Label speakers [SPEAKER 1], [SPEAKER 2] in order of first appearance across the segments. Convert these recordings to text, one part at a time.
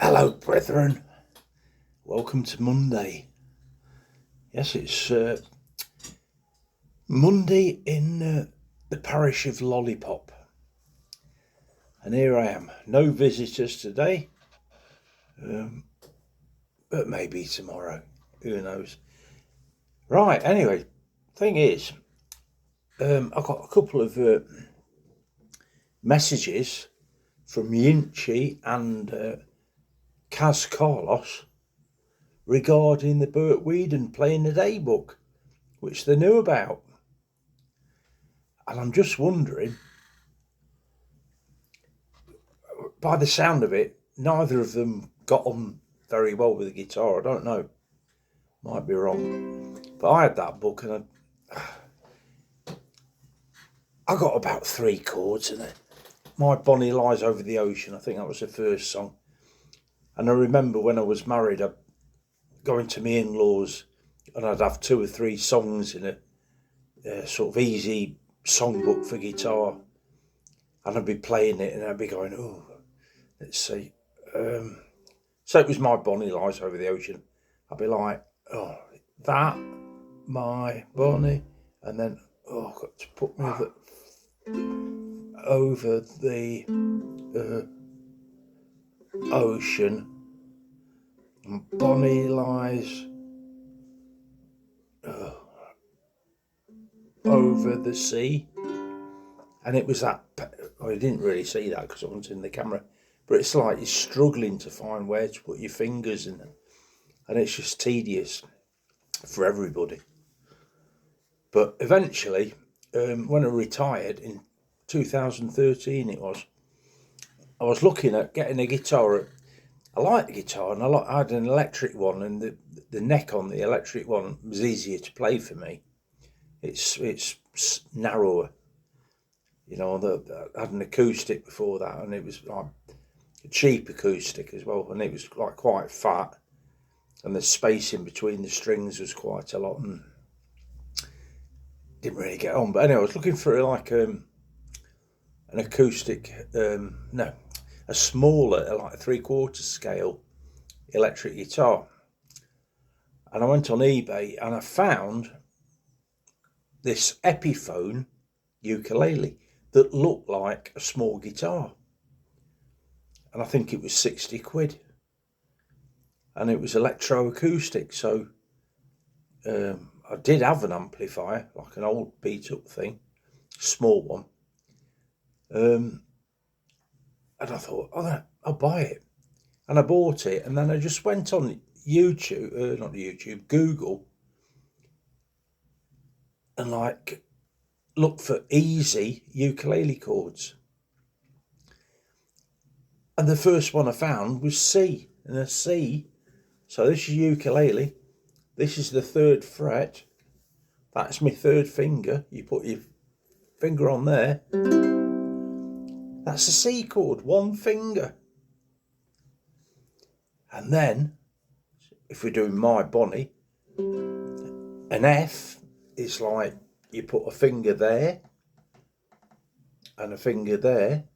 [SPEAKER 1] Hello, brethren. Welcome to Monday. Yes, it's Monday in the parish of Lollipop. And here I am. No visitors today, but maybe tomorrow. Who knows? Right, anyway, thing is, I got a couple of messages from Yinchi and Kaz Carlos regarding the Burt Whedon Playing the Day book, which they knew about. And I'm just wondering, by the sound of it, neither of them got on very well with the guitar. I don't know. Might be wrong. But I had that book and I got about 3 chords in it. My Bonnie Lies Over the Ocean, I think that was the first song. And I remember when I was married, I'd go into my in-laws and I'd have 2 or 3 songs in a sort of easy songbook for guitar. And I'd be playing it and I'd be going, oh, let's see. So it was My Bonnie Lies Over the Ocean. I'd be like, oh, that, my Bonnie, and then, oh, I've got to put me over the ocean. And Bonnie lies over the sea. And it was that, I didn't really see that because I wasn't in the camera, but it's like you're struggling to find where to put your fingers in them. And it's just tedious for everybody. But eventually, when I retired in 2013, I was looking at getting a guitar. I like the guitar, and I had an electric one, and the neck on the electric one was easier to play for me. It's narrower, I had an acoustic before that, and it was like a cheap acoustic as well, and it was like quite fat, and the space in between the strings was quite a lot, and didn't really get on. But anyway, I was looking for like an acoustic, a smaller, like a 3/4 scale electric guitar. And I went on eBay and I found this Epiphone ukulele that looked like a small guitar. And I think it was 60 quid. And it was electroacoustic. So I did have an amplifier, like an old beat up thing, small one. And I thought, oh, I'll buy it. And I bought it. And then I just went on Google, and like look for easy ukulele chords. And the first one I found was C, and a C. So this is ukulele. This is the 3rd fret. That's my 3rd finger. You put your finger on there. That's a C chord, 1 finger. And then, if we're doing My Bonnie, an F is like you put a finger there and a finger there.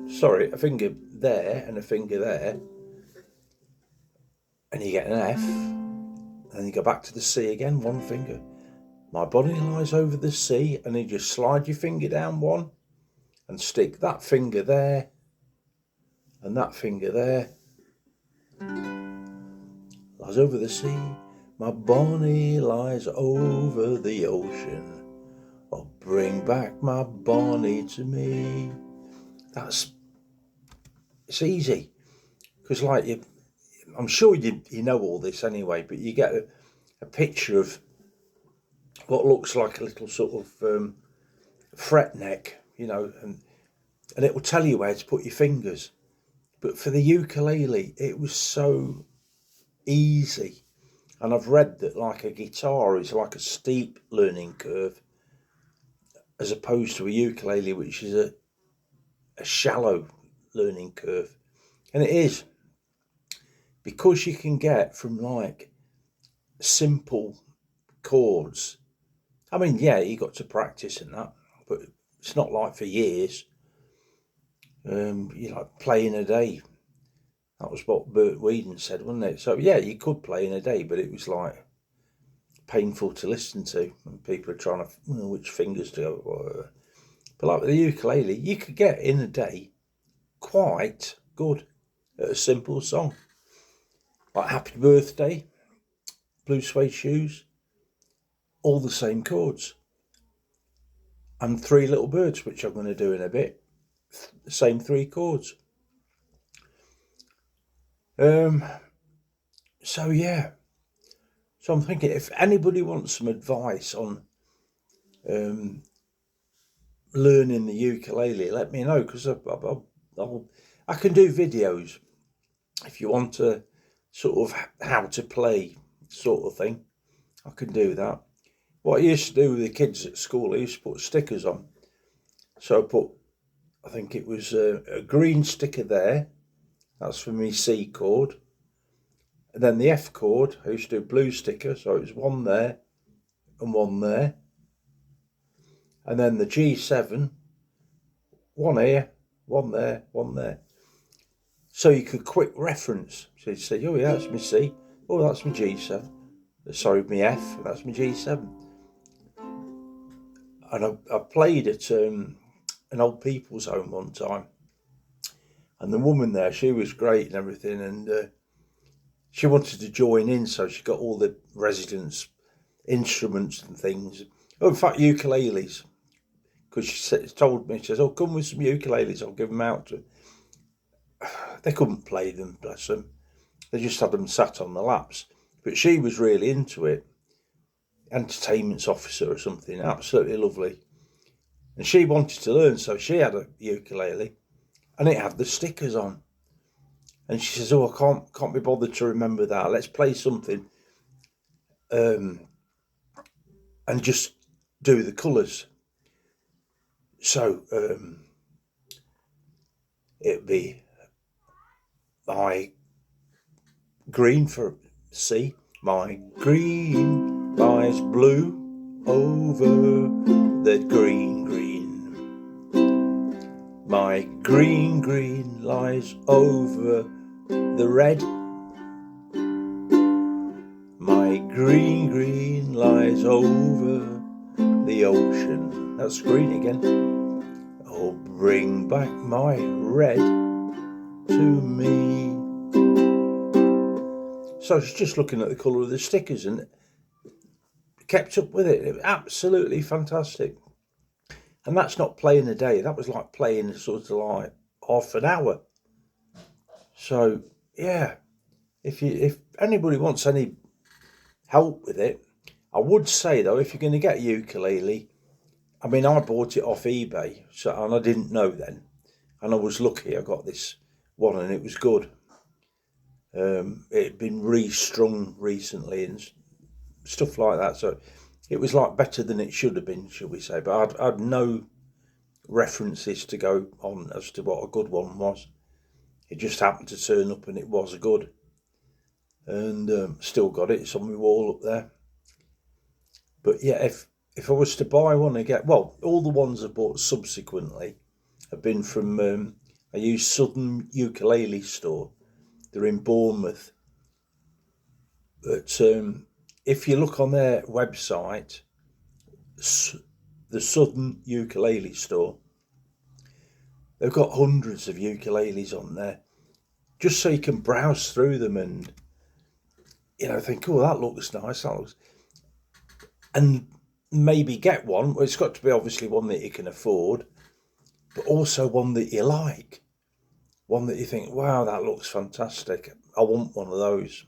[SPEAKER 1] Sorry, a finger there and a finger there. And you get an F. And then you go back to the C again, 1 finger. My Bonnie Lies Over the Sea, and then you just slide your finger down 1 and stick that finger there and that finger there. Lies over the sea, my Bonnie lies over the ocean. Oh, bring back my Bonnie to me. It's easy, because like I'm sure you know all this anyway, but you get a picture of what looks like a little sort of fret neck, and it will tell you where to put your fingers. But for the ukulele, it was so easy. And I've read that like a guitar is like a steep learning curve, as opposed to a ukulele, which is a shallow learning curve. And it is, because you can get from like simple chords. I mean, yeah, you got to practice and that, but it's not like for years. You like play in a day. That was what Bert Whedon said, wasn't it? So yeah, you could play in a day, but it was like painful to listen to when people are trying to which fingers to go. But like with the ukulele, you could get in a day quite good at a simple song. Like Happy Birthday, Blue Suede Shoes, all the same chords. And Three Little Birds, which I'm going to do in a bit, the same 3 chords. So yeah. So I'm thinking if anybody wants some advice on learning the ukulele, let me know, because I can do videos if you want to sort of how to play sort of thing. I can do that. What I used to do with the kids at school, I used to put stickers on. So I think it was a green sticker there. That's for me C chord. And then the F chord, I used to do a blue sticker. So it was one there and one there. And then the G7, one here, one there, one there. So you could quick reference. So you'd say, oh yeah, that's my C. Oh, that's my G7. Sorry, my F, that's my G7. And I played at an old people's home one time. And the woman there, she was great and everything. And she wanted to join in, so she got all the residents' instruments and things. Oh, in fact, ukuleles. Because she told me, she says, oh, come with some ukuleles, I'll give them out to them. They couldn't play them, bless them. They just had them sat on the laps. But she was really into it. Entertainment officer or something, absolutely lovely. And she wanted to learn, so she had a ukulele and it had the stickers on. And she says, oh, I can't be bothered to remember that. Let's play something and just do the colours. So it'd be my green for C. My green lies blue over the green. My green lies over the red. My green lies over the ocean. That's green again. Oh, bring back my red to me. So I was just looking at the colour of the stickers and kept up with it. It was absolutely fantastic. And that's not playing a day. That was like playing sort of like half an hour. So yeah, if anybody wants any help with it, I would say though, if you're going to get a ukulele, I mean, I bought it off eBay, and I didn't know then, and I was lucky. I got this one, and it was good. It had been restrung recently and stuff like that, so it was like better than it should have been, shall we say? But I'd no references to go on as to what a good one was. It just happened to turn up, and it was a good. And still got it. It's on my wall up there. But yeah, if I was to buy one again, well, all the ones I bought subsequently have been from I use Southern Ukulele Store. They're in Bournemouth. But if you look on their website, the Southern Ukulele Store, they've got hundreds of ukuleles on there, just so you can browse through them and think, oh, that looks nice, and maybe get one. Well, it's got to be obviously one that you can afford, but also one that you like, one that you think, wow, that looks fantastic, I want one of those.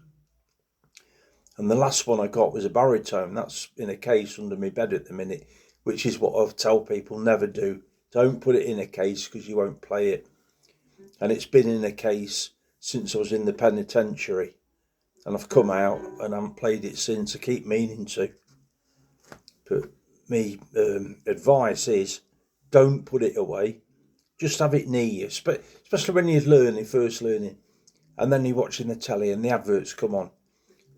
[SPEAKER 1] And the last one I got was a baritone. That's in a case under my bed at the minute, which is what I tell people never do. Don't put it in a case because you won't play it. And it's been in a case since I was in the penitentiary, and I've come out and I haven't played it since. I keep meaning to. But me advice is, don't put it away. Just have it near you, especially when you're first learning, and then you're watching the telly and the adverts come on.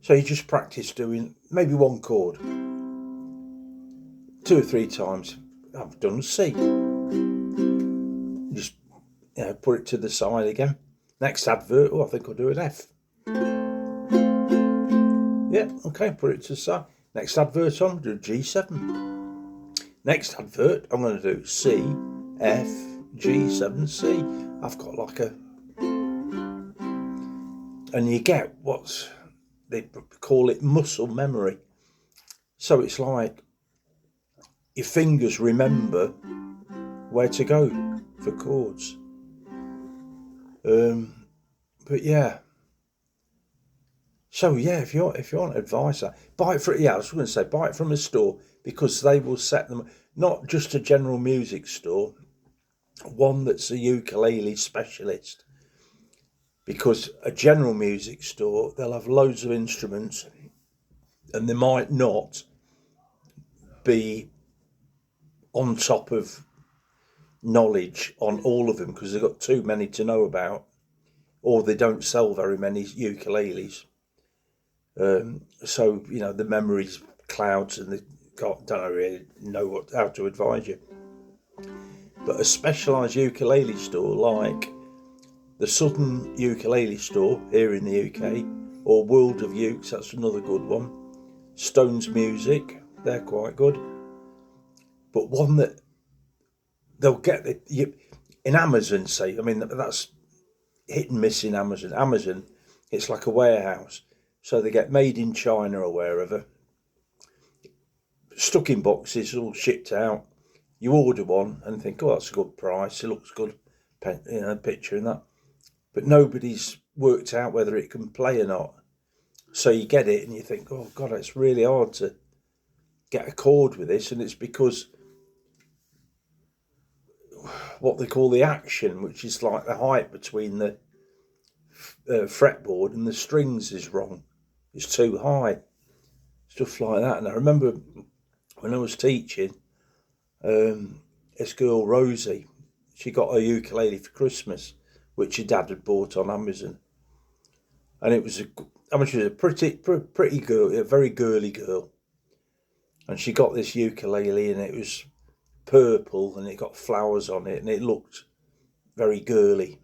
[SPEAKER 1] So you just practice doing maybe one chord 2 or 3 times. I've done C. Just put it to the side again. Next advert, I think I'll do an F. Yeah, okay, put it to the side. Next advert on, do G7. Next advert, I'm going to do C, F, G7, C. I've got like a... And you get what's... They call it muscle memory. So it's like your fingers remember where to go for chords. But yeah. So yeah, if you want advice, buy it I was going to say buy it from a store, because they will set them, not just a general music store, one that's a ukulele specialist. Because a general music store, they'll have loads of instruments, and they might not be on top of knowledge on all of them because they've got too many to know about, or they don't sell very many ukuleles. So the memory's clouds, and they don't really know how to advise you. But a specialised ukulele store like the Southern Ukulele Store here in the UK, or World of Ukes, that's another good one. Stones Music, they're quite good. But one that they'll get in Amazon, say, I mean, that's hit and miss in Amazon. Amazon, it's like a warehouse. So they get made in China or wherever, stuck in boxes, all shipped out. You order one and think, oh, that's a good price. It looks good, picture and that. But nobody's worked out whether it can play or not. So you get it and you think, oh God, it's really hard to get a chord with this. And it's because what they call the action, which is like the height between the fretboard and the strings, is wrong. It's too high. Stuff like that. And I remember when I was teaching, this girl, Rosie, she got a ukulele for Christmas, which her dad had bought on Amazon. And it was she was a pretty girl, a very girly girl. And she got this ukulele, and it was purple, and it got flowers on it, and it looked very girly,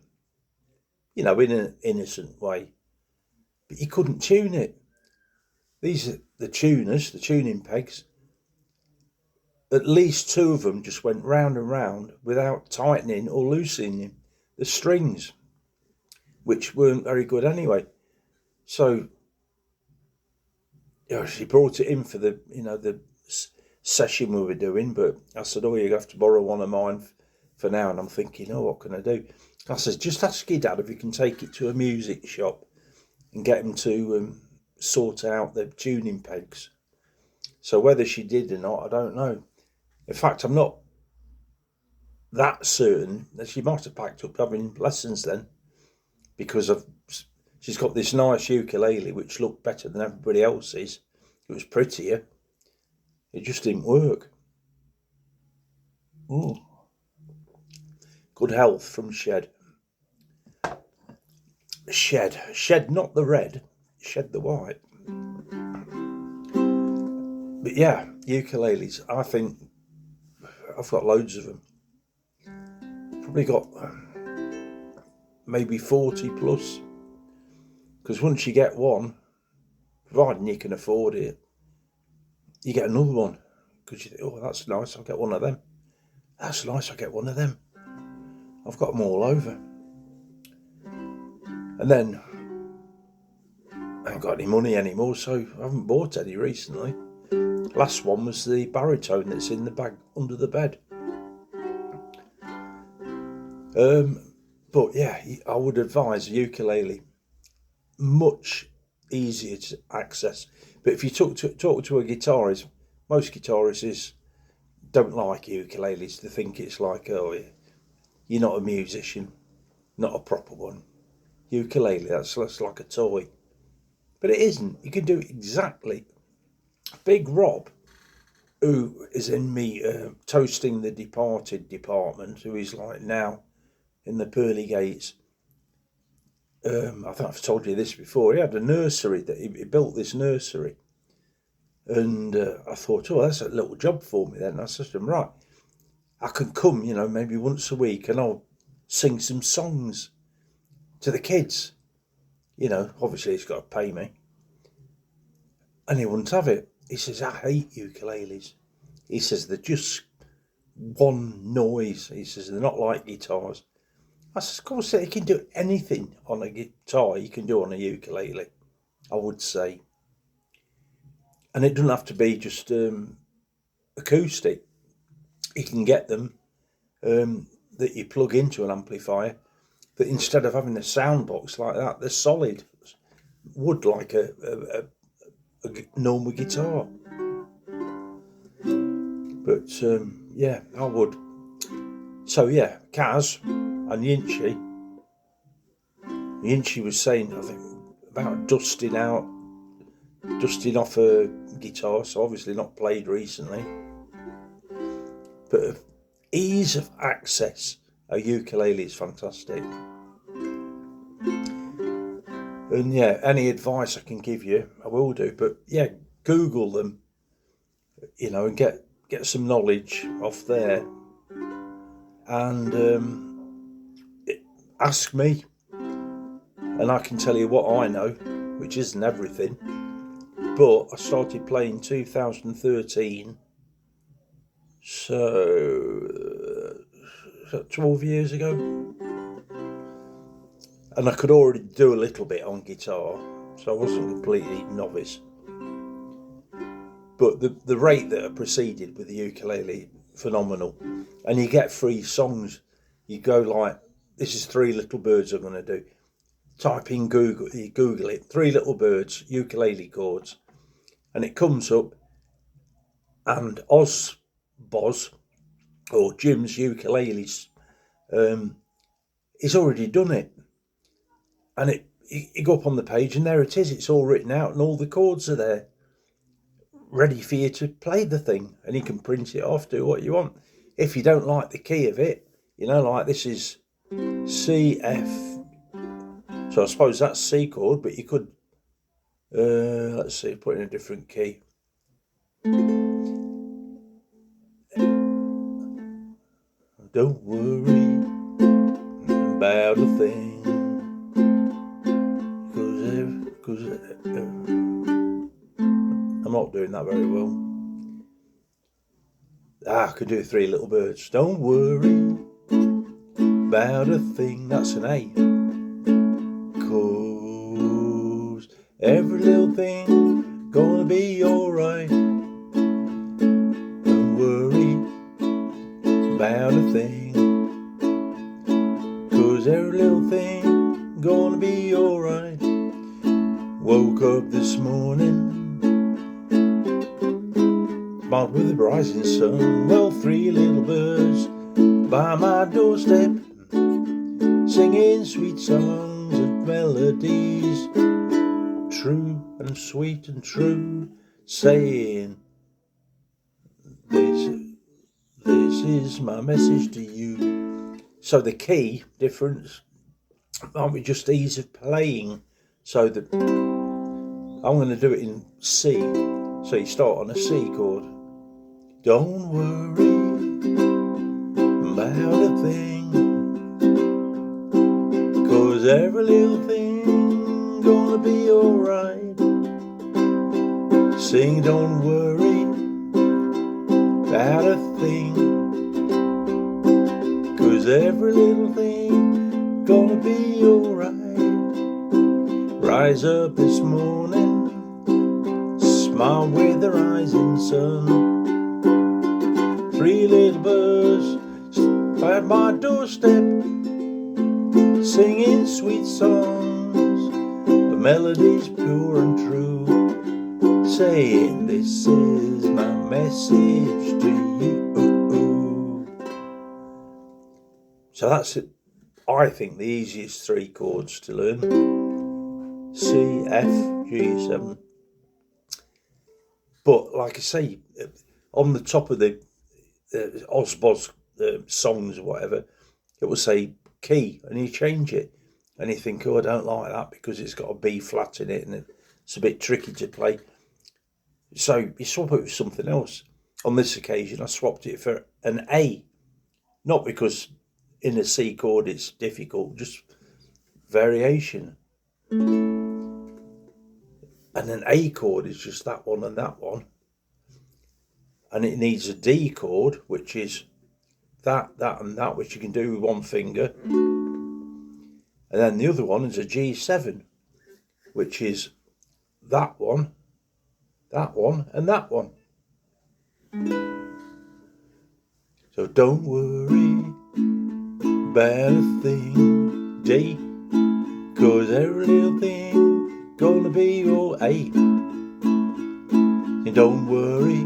[SPEAKER 1] in an innocent way. But you couldn't tune it. These are the tuners, the tuning pegs. At least two of them just went round and round without tightening or loosening the strings, which weren't very good anyway. So she brought it in for the session we were doing, but I said, oh, you have to borrow one of mine for now. And I'm thinking, oh, what can I do? I said, just ask your dad if you can take it to a music shop and get him to sort out the tuning pegs. So whether she did or not, I don't know. In fact, I'm not that certain that she might have packed up having lessons then, because she's got this nice ukulele which looked better than everybody else's. It was prettier. It just didn't work. Good health from Shed. Shed, not the red. Shed the white. But yeah, ukuleles. I think I've got loads of them. Probably got maybe 40 plus. Because once you get one, providing you can afford it, you get another one. Because you think, oh, that's nice, I'll get one of them. That's nice, I'll get one of them. I've got them all over. And then I ain't got any money anymore, so I haven't bought any recently. Last one was the baritone that's in the bag under the bed. But yeah, I would advise a ukulele. Much easier to access. But if you talk to a guitarist, most guitarists don't like ukuleles. They think it's like, oh, you're not a musician, not a proper one. Ukulele, that's like a toy. But it isn't. You can do it exactly. Big Rob, who is in me Toasting the Departed department, who is like now in the pearly gates. I think I've told you this before. He had a nursery that he built this nursery, and I thought, oh, that's a little job for me then. I said to him, right, I can come, maybe once a week, and I'll sing some songs to the kids. You know, obviously he's got to pay me. And he wouldn't have it. He says, I hate ukuleles. He says, they're just one noise. He says, they're not like guitars. I says, of course, you can do anything on a guitar you can do on a ukulele, I would say. And it doesn't have to be just acoustic. You can get them that you plug into an amplifier, that instead of having a sound box like that, they're solid wood like a normal guitar. But yeah, I would. So yeah, Kaz and Yinchi was saying, I think, about dusting off a guitar, so obviously not played recently. But ease of access, a ukulele is fantastic. And yeah, any advice I can give you, I will do. But yeah, Google them, you know, and get some knowledge off there. And ask me, and I can tell you what I know, which isn't everything. But I started playing 2013, so 12 years ago. And I could already do a little bit on guitar, so I wasn't completely novice. But the rate that I proceeded with the ukulele, phenomenal. And you get free songs. You go like, this is Three Little Birds I'm going to do. Type in Google, you Google it, Three Little Birds, ukulele chords. And it comes up, and Boz, or Jim's ukuleles, he's already done it. And you go up on the page, and there it is. It's all written out, and all the chords are there, ready for you to play the thing. And you can print it off, do what you want. If you don't like the key of it, you know, like this is C, F. So I suppose that's C chord, but you could, let's see, put in a different key. Don't worry about a thing, because I'm not doing that very well. I could do Three Little Birds. Don't worry about a thing. That's an A. 'Cause every little thing gonna be alright. Don't worry about a thing, 'cause every little thing gonna be alright. Woke up this morning, smiled with the rising sun. Well, three little birds by my doorstep, singing sweet songs and melodies, true and sweet and true, saying, this is my message to you. So the key difference might be just ease of playing. So that I'm going to do it in C. So you start on a C chord. Don't worry about a thing, 'cause every little thing gonna be alright. Sing, don't worry about a thing, 'cause every little thing gonna be alright. Rise up this morning, smile with the rising sun. Three little birds at my doorstep, singing sweet songs, the melodies pure and true, saying, this is my message to you. So that's it. I think the easiest three chords to learn. C, F, G7. But like I say, on the top of the Ozboz songs or whatever, it will say key, and you change it, and you think, oh, I don't like that because it's got a B flat in it and it's a bit tricky to play. So you swap it with something else. On this occasion, I swapped it for an A, not because in a C chord it's difficult, just variation. And an A chord is just that one and that one. And it needs a D chord, which is that, and that, which you can do with one finger. And then the other one is a G7, which is that one, and that one. So don't worry about a thing, D, 'cause every little thing gonna be your A. And don't worry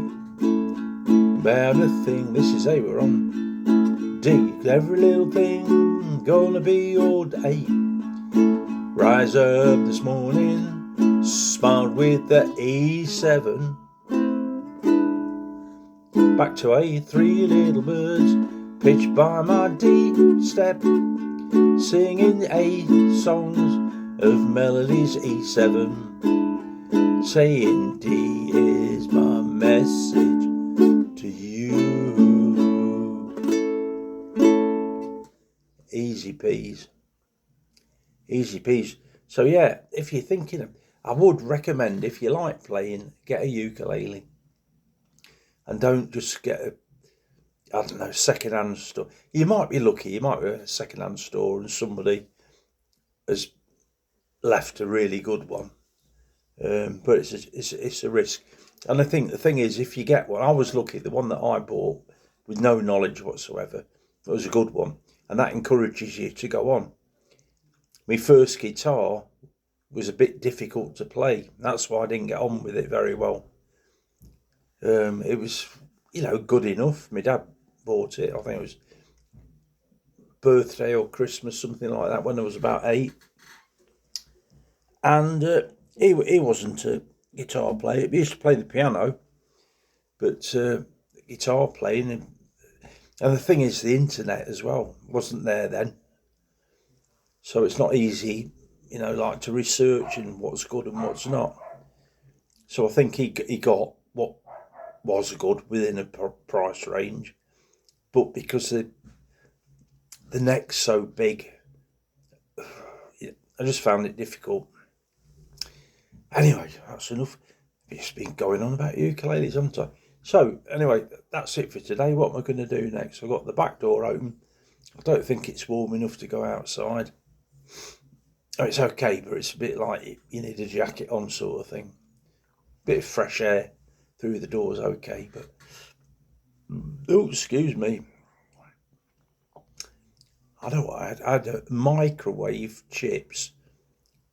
[SPEAKER 1] about a thing. This is A, we're on D. Every little thing gonna be your A. Rise up this morning, smiled with the E7. Back to A, three little birds pitched by my D step, singing A songs of melodies E7, saying D is my message to you. Easy peas. Easy peas. So yeah, if you're thinking of, I would recommend, if you like playing, get a ukulele. And don't just get a, I don't know, second-hand store. You might be lucky, you might be at a second-hand store and somebody has left a really good one. But it's a risk. And I think the thing is, if you get one, I was lucky, the one that I bought with no knowledge whatsoever, it was a good one. And that encourages you to go on. My first guitar was a bit difficult to play. That's why I didn't get on with it very well. It was, good enough. My dad bought it. I think it was birthday or Christmas, something like that, when I was about 8. And he wasn't a guitar player. He used to play the piano, but guitar playing. And the thing is, the internet as well wasn't there then. So it's not easy, like to research and what's good and what's not. So I think he got what was good within a price range, but because the neck's so big, I just found it difficult. Anyway, that's enough. It's been going on about ukuleles, haven't I? So anyway, that's it for today. What am I going to do next? I've got the back door open. I don't think it's warm enough to go outside. Oh, it's okay, but it's a bit like you need a jacket on sort of thing. Bit of fresh air through the door's okay, but oh, excuse me. I don't know what I had microwave chips.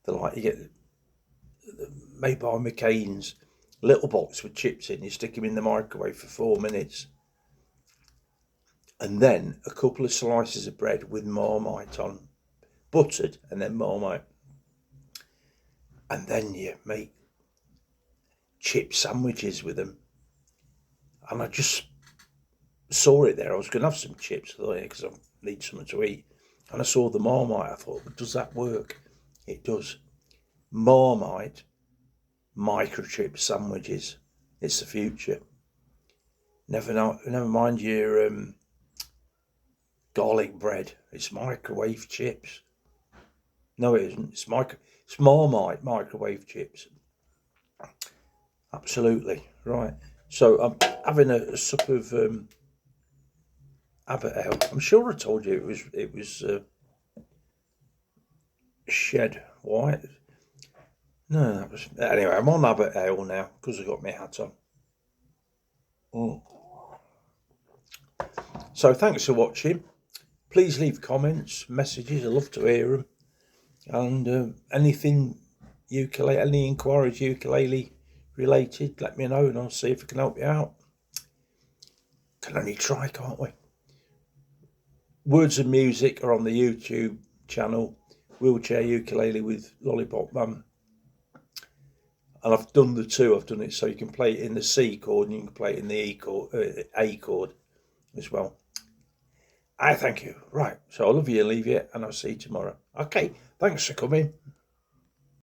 [SPEAKER 1] They're like you get made by McCain's, little box with chips in. You stick them in the microwave for 4 minutes, and then a couple of slices of bread with Marmite on, buttered, and then Marmite, and then you make chip sandwiches with them. And I just saw it there. I was going to have some chips because I need something to eat. And I saw the Marmite. I thought, well, does that work? It does. Marmite microchip sandwiches. It's the future. Never mind your garlic bread. It's microwave chips. No, it isn't. It's Marmite microwave chips. Absolutely right. So I'm having a sup of Abbott ale. I'm sure I told you it was shed white. No, that was anyway. I'm on Abbott ale now because I got my hat on. So thanks for watching. Please leave comments, messages. I love to hear them. And anything ukulele, any inquiries ukulele related, let me know and I'll see if I can help you out. Can only try, can't we? Words and music are on the YouTube channel, Wheelchair Ukulele with Lollipopman. And I've done the two. I've done it so you can play it in the C chord and you can play it in the A chord as well. I thank you. Right, so I love you, leave you, and I'll see you tomorrow. Okay, thanks for coming.